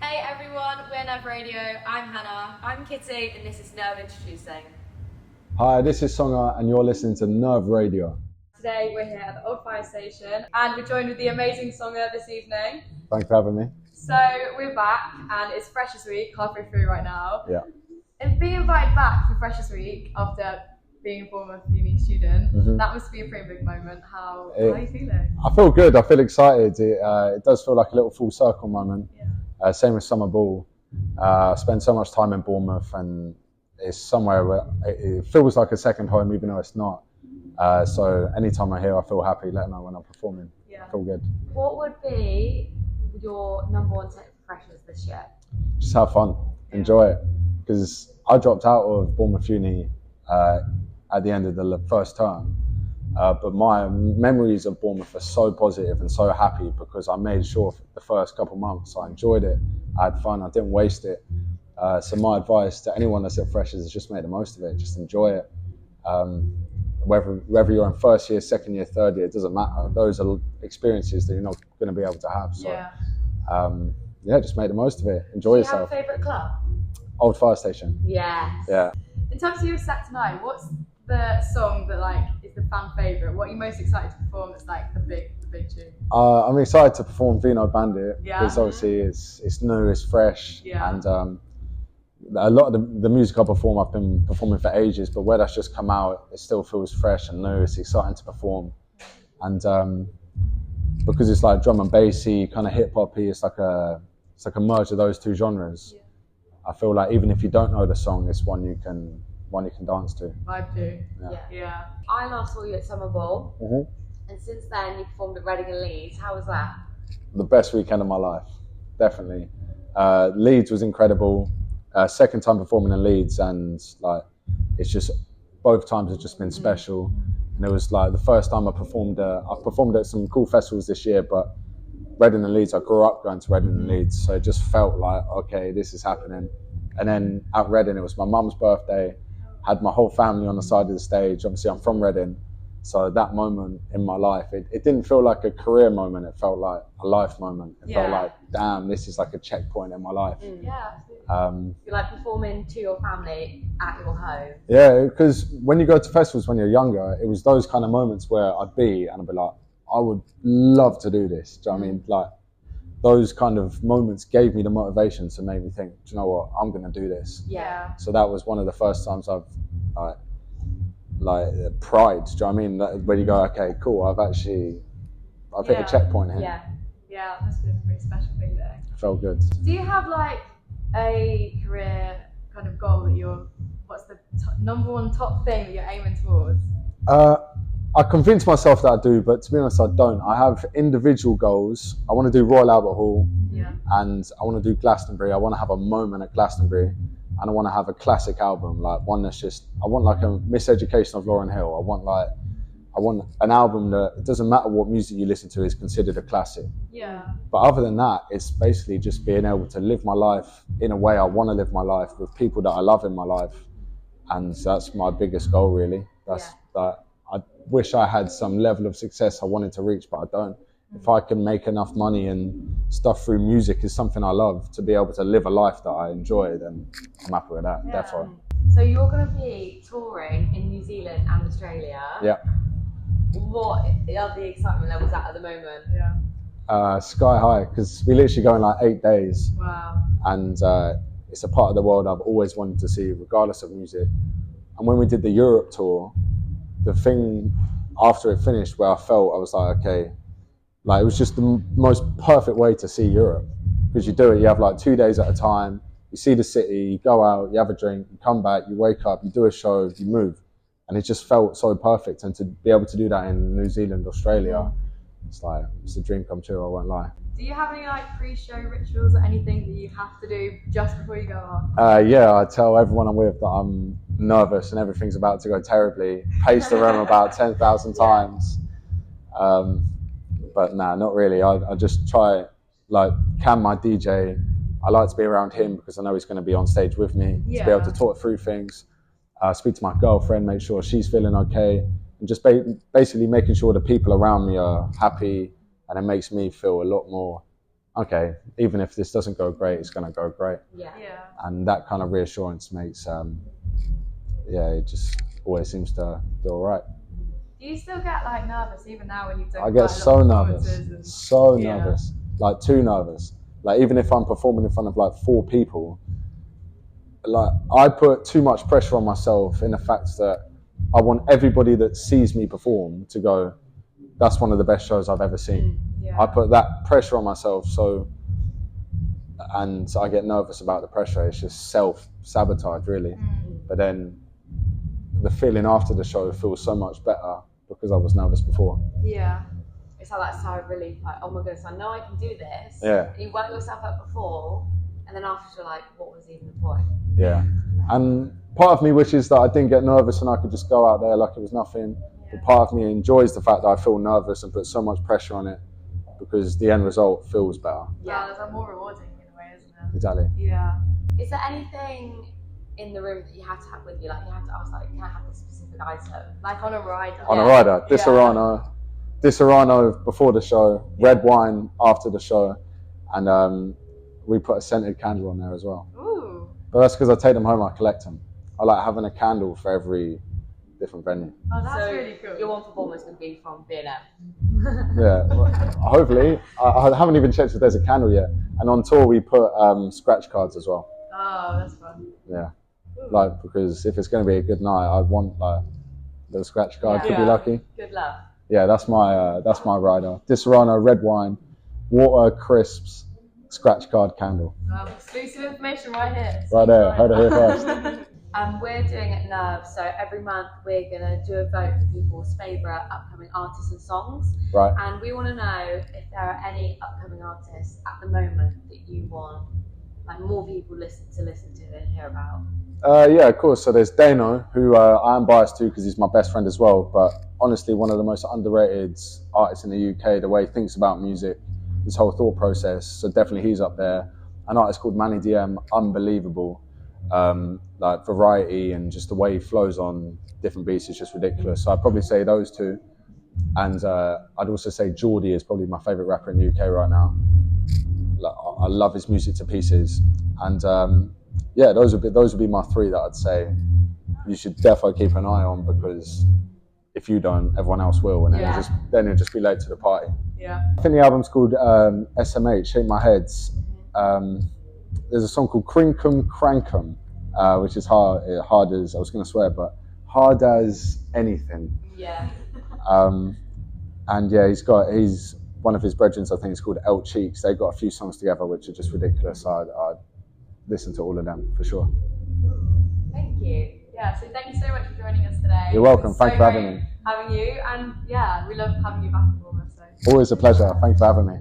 Hey everyone, we're Nerve Radio. I'm Hannah. I'm Kitty, and this is Nerve Introducing. Hi, this is Songa, and you're listening to Nerve Radio. Today we're here at the Old Firestation, and we're joined with the amazing Songa this evening. Thanks for having me. So we're back, and it's Freshers Week, halfway through right now. Yeah. And being invited back for Freshers Week after being a Bournemouth uni student, that must be a pretty big moment. How are you feeling? I feel good. I feel excited. It does feel like a little full circle moment. Yeah. Same with summer ball. I spend so much time in Bournemouth, and it's somewhere where it feels like a second home, even though it's not. So anytime I'm here, I feel happy. Let know when I'm performing. Yeah. I feel good. What would be your number one tip for freshers this year? Just have fun. Enjoy it. Because I dropped out of Bournemouth uni at the end of the first term. But my memories of Bournemouth are so positive and so happy because I made sure for the first couple of months I enjoyed it, I had fun, I didn't waste it. So my advice to anyone that's at Freshers is just make the most of it, just enjoy it. Whether you're in first year, second year, third year, it doesn't matter. Those are experiences that you're not going to be able to have. So just make the most of it, enjoy yourself. Do you have a favourite club? Old Firestation. Yes. Yeah. In terms of your set tonight, what's the song that is the fan favourite? What are you most excited to perform that's the big tune? I'm excited to perform Vino Bandit because Yeah. obviously it's new, it's fresh, Yeah. and a lot of the music I perform, I've been performing for ages, but where that's just come out, it still feels fresh and new. It's exciting to perform, and because it's like drum and bassy, kind of hip hoppy, it's like a merge of those two genres. Yeah. I feel like even if you don't know the song, it's one you can dance to. Vibe to. Yeah. I last saw you at Summer Ball, and since then you performed at Reading and Leeds. How was that? The best weekend of my life, definitely. Leeds was incredible. Second time performing in Leeds, and it's just both times have just been special. And it was like the first time I've performed at some cool festivals this year, but Reading and Leeds, I grew up going to Reading and Leeds, so it just felt like, okay, this is happening. And then at Reading, it was my mum's birthday, had my whole family on the side of the stage. Obviously, I'm from Reading, so that moment in my life, it didn't feel like a career moment, it felt like a life moment. It felt like, damn, this is like a checkpoint in my life. Yeah, absolutely. You're performing to your family at your home. Yeah, because when you go to festivals when you're younger, it was those kind of moments where I'd be like, I would love to do this. Do you know what I mean? Like, those kind of moments gave me the motivation to make me think, do you know what, I'm going to do this. Yeah. So that was one of the first times I've pride. Do you know what I mean? When you go, okay, cool, I've hit a checkpoint here. Yeah. Yeah, that must have been a pretty special feeling. It felt good. Do you have a career kind of goal that what's the number one top thing that you're aiming towards? I convinced myself that I do, but to be honest, I don't. I have individual goals. I want to do Royal Albert Hall, and I want to do Glastonbury. I want to have a moment at Glastonbury, and I want to have a classic album, like one that's just. I want like a Miseducation of Lauryn Hill. I want an album that it doesn't matter what music you listen to is considered a classic. Yeah. But other than that, it's basically just being able to live my life in a way I want to live my life with people that I love in my life, and that's my biggest goal, really. That's that. I wish I had some level of success I wanted to reach, but I don't. If I can make enough money and stuff through music is something I love, to be able to live a life that I enjoy, then I'm happy with that, definitely. So you're going to be touring in New Zealand and Australia. Yeah. What are the excitement levels at the moment? Yeah. Sky high, because we literally go in 8 days. Wow. And it's a part of the world I've always wanted to see, regardless of music. And when we did the Europe tour, the thing after it finished where I was like, okay, it was just the most perfect way to see Europe, because you do it, you have 2 days at a time, you see the city, you go out, you have a drink, you come back, you wake up, you do a show, you move, and it just felt so perfect. And to be able to do that in New Zealand, Australia, it's a dream come true, I won't lie. Do you have any pre-show rituals or anything that you have to do just before you go on? Yeah, I tell everyone I'm with that I'm nervous and everything's about to go terribly. Pace the room about 10,000 times. But nah, not really. I just try, Cam, my DJ, I like to be around him because I know he's going to be on stage with me, to be able to talk through things, speak to my girlfriend, make sure she's feeling okay, and just basically making sure the people around me are happy, and it makes me feel a lot more okay, even if this doesn't go great, it's going to go great. Yeah. And that kind of reassurance makes, it just always seems to do all right. Do you still get like nervous even now when you've done I get so nervous, nervous, like too nervous. Like even if I'm performing in front of like 4 people, like I put too much pressure on myself in the fact that I want everybody that sees me perform to go, that's one of the best shows I've ever seen. Yeah. I put that pressure on myself, and I get nervous about the pressure. It's just self-sabotage, really. But then the feeling after the show feels so much better because I was nervous before. Yeah. It's like that sigh of relief, like, oh my goodness, I know I can do this. Yeah. And you work yourself up before, and then after you're like, what was even the point? Yeah. And part of me wishes that I didn't get nervous and I could just go out there like it was nothing. But part of me enjoys the fact that I feel nervous and put so much pressure on it because the end result feels better. Yeah, there's more rewarding in a way, isn't it? Exactly. Yeah. Is there anything in the room that you have to have with you? Like you have to ask, like, can I have this specific item? Like on a rider. On a rider. Disaronno before the show, red wine after the show, and we put a scented candle on there as well. Ooh. But that's because I take them home, I collect them. I like having a candle for every different venue. Oh, that's really cool. Your one performance would be from B&M. Yeah, hopefully. I haven't even checked if there's a candle yet. And on tour we put scratch cards as well. Oh, that's fun. Yeah. Like, because if it's going to be a good night, I'd want like a little scratch card to be lucky. Good luck. Yeah, that's my rider. Disaronno, red wine, water, crisps, scratch card, candle. Exclusive information right here. Right there, heard it here first. We're doing it Nerve, so every month we're going to do a vote for people's favourite upcoming artists and songs. Right. And we want to know if there are any upcoming artists at the moment that you want like more people listen to and hear about. Yeah, of course. So there's Dano, who I am biased to because he's my best friend as well, but honestly one of the most underrated artists in the UK, the way he thinks about music, his whole thought process, so definitely he's up there. An artist called Manny DM, unbelievable. Like variety and just the way he flows on different beats is just ridiculous. So I'd probably say those two. And I'd also say Geordie is probably my favourite rapper in the UK right now. Like, I love his music to pieces. And those would be my 3 that I'd say you should definitely keep an eye on, because if you don't, everyone else will, and then you'll just be late to the party. Yeah. I think the album's called SMH, Shake My Heads. There's a song called Crinkum Crankum, which is hard as, I was going to swear, but hard as anything. Yeah. And yeah, he's one of his brethren, I think it's called El Cheeks. They've got a few songs together which are just ridiculous. I'd listen to all of them for sure. Thank you. Yeah, so thank you so much for joining us today. You're welcome. Thanks for having me. Having you, and yeah, we love having you back in Bournemouth. So. Always a pleasure. Thanks for having me.